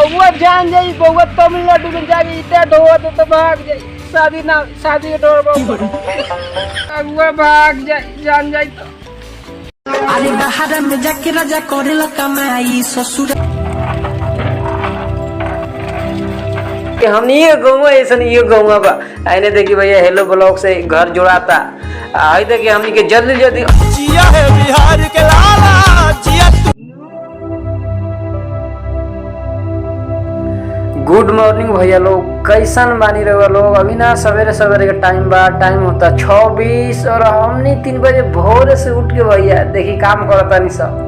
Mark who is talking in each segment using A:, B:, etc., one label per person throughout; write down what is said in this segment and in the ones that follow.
A: बउआ जान जाई, बउआ तमिलनाडु में जाके इतना ढोआ तो भाग जाई। शादी ना शादी के ढोर बउआ भाग जाई, जान जाई तो।
B: अरे बाहर में जाके राजा करेला कमाई ससुर
C: कि हम ये गौवा ऐसा ये गौवा बा आइने देखी भैया हेलो ब्लॉग से घर जोड़ाता आई देखिए हमनी के जल्दी जल्दी
D: जिया है बिहार के लाला जिया।
C: गुड मॉर्निंग भैया लोग, कैसन बानी रहे लोग। अभी ना सवेरे सवेरे का टाइम बा, टाइम होता 6:20 और हमनी 3 बजे भोर से उठ के भैया देखी काम करता नहीं सब।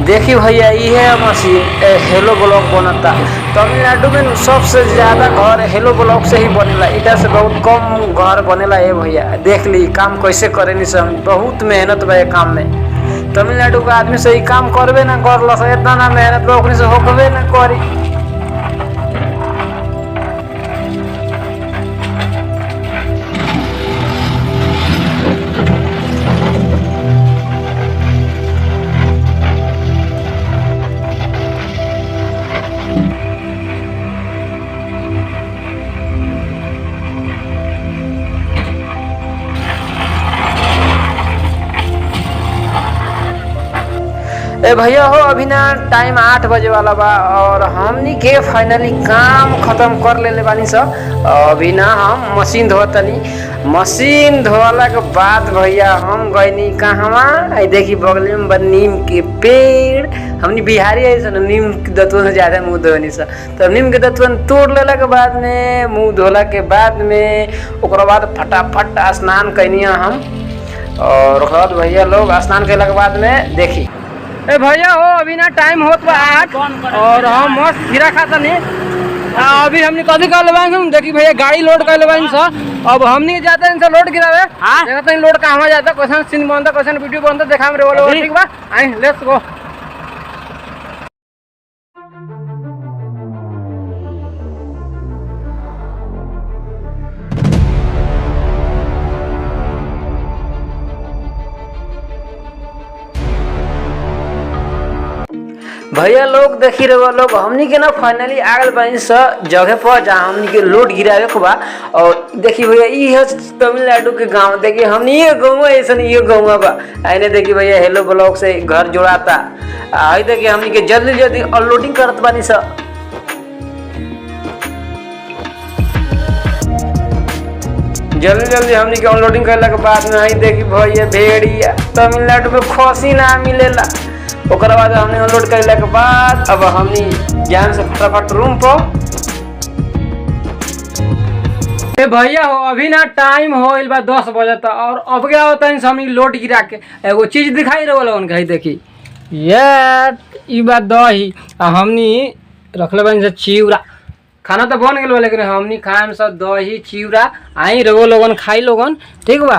C: देखी भैया ये मशीन हेलो ब्लॉक बनता तमिलनाडु में सबसे ज्यादा घर हेलो ब्लॉक से ही बनेला, इधर से बहुत कम घर बनेला। ये भैया देख ली काम कैसे करे नहीं सब, बहुत मेहनत बा काम में। तमिलनाडु का आदमी से ही काम करबे ना कर इतना ना मेहनत बा ओकनी से होकबे ना करी। ए भैया हो अभी ना टाइम 8 बजे वाला बा और हमनी के फाइनली काम खत्म कर लेले बानी सब। अभी ना हम मशीन धोतनी, मशीन धोला के बाद भैया हम गईनी कहवा आई देखी बगल में बा नीम के पेड़। हमनी बिहारी है सन नीम के दतवन से ज्यादा मुंह धोनी सा, तो नीम के दतवन तोड़ लेला के बाद में मुंह धोला के बाद में ओकरा बाद फटाफट स्नान कैनी हम। और ओकरा बाद भैया लोग स्नान कैला के बाद में देखी
A: ए भैया हो अभी ना टाइम होत बा 8 और हम मस्त खीरा खाता नहीं। अभी हमने कभी कर लेवाएंगे हम देखी भैया गाड़ी लोड कर लेवाएंगे सर। अब हमने जाते हैं इनसे लोड गिरावे देखते हैं लोड कहाँ जाता, क्वेश्चन सीन बनता, क्वेश्चन वीडियो बनता, देखा हम रे ठीक बा। I let's go.
C: भैया लोग देखी रहे लोग हमनी के ना फाइनली आ गए बानी स जगह पर जहाँ हमनी के लोड गिरावे के बा। और देखी भैया ये तमिलनाडु के गांव, देखिए हमनी ये गाँव ऐसा ये गाँव बा आइने देखी भैया हेलो ब्लॉग से घर जोड़ाता आई देखिए हमनी के जल्दी जल्दी अनलोडिंग करत बानी स। जल्दी जल्दी हमनी के अनलोडिंग करला के बाद में आई देखी भैया भेड़िया तमिलनाडु में खसी ना मिलेला। ओकरा बाद हमने अनलोड करला के बाद अब हमनी जान से फटाफट रूम पर।
A: ए भैया हो अभी ना टाइम होइल बा 10 बजे तक और अब क्या होता है हमनी लोड गिरा के एगो चीज दिखाई रहे उनका ही देखी यार ई बात दही हमनी रखले बानी से चिवड़ा। खाना तो बन गेल लेकिन हमनी खाए में सब दही चिवड़ा आई रहो लोगन खाई लोगन ठीक बा।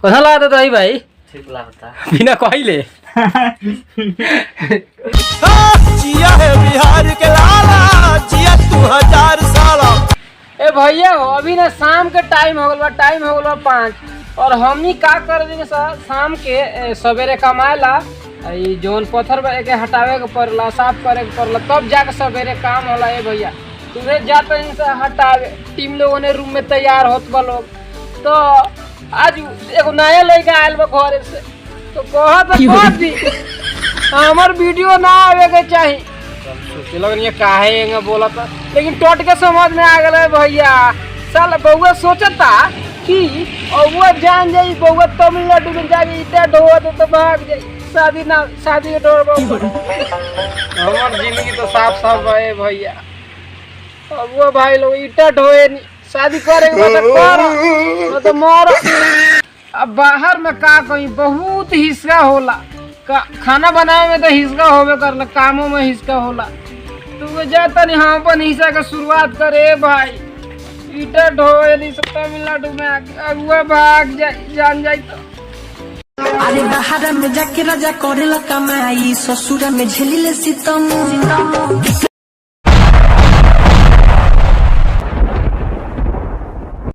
A: कैसा लगा दही भाई?
C: ठीक लगता
A: बिना कहले
D: जिया है बिहार के लाला जिया 2000 साल।
A: ए भैया हो अभी ना शाम के टाइम हो गल बा 5 और हमनी का कर देंगे शाम के सवेरे कमाएला ई जोन पत्थर के हटावे के पड़ला, साफ करे के पड़ला, तब जाके सवेरे काम होला। ए भैया तुम्हें जाते हैं से हटावे टीम लोगों ने रूम में तैयार होत बा लोग। तो आज एगो नया लड़का आयल बा घर से तो कहत दी हमार वीडियो ना आवे के चाहिए। सोचे लगन ये काहे बोला था लेकिन टोट के समझ में आ गए भैया। साला बउआ सोचता कि बउआ जान जाई, बउआ तमिलनाडु में जाके इतना ढोआ तो भाग जाई। शादी ना शादी के ढोर हमार जिंदगी तो साफ साफ है भैया। बउआ भाई लोग इतना ढोए नहीं, शादी करेंगे तो मर। अब बाहर में का कहीं बहुत हिस्सा होला, खाना बनावे में तो हिस्सा होवे करला, कामों में हिस्सा होला। तू जाता नहीं हम अपन हिस्सा का शुरुआत करे भाई। ईटा ढोए नहीं सब तमिलनाडु में अगुआ भाग जान जाई तो।
B: अरे बाहर में जाके राजा करेला कमाई ससुर में झेलिले सीतम।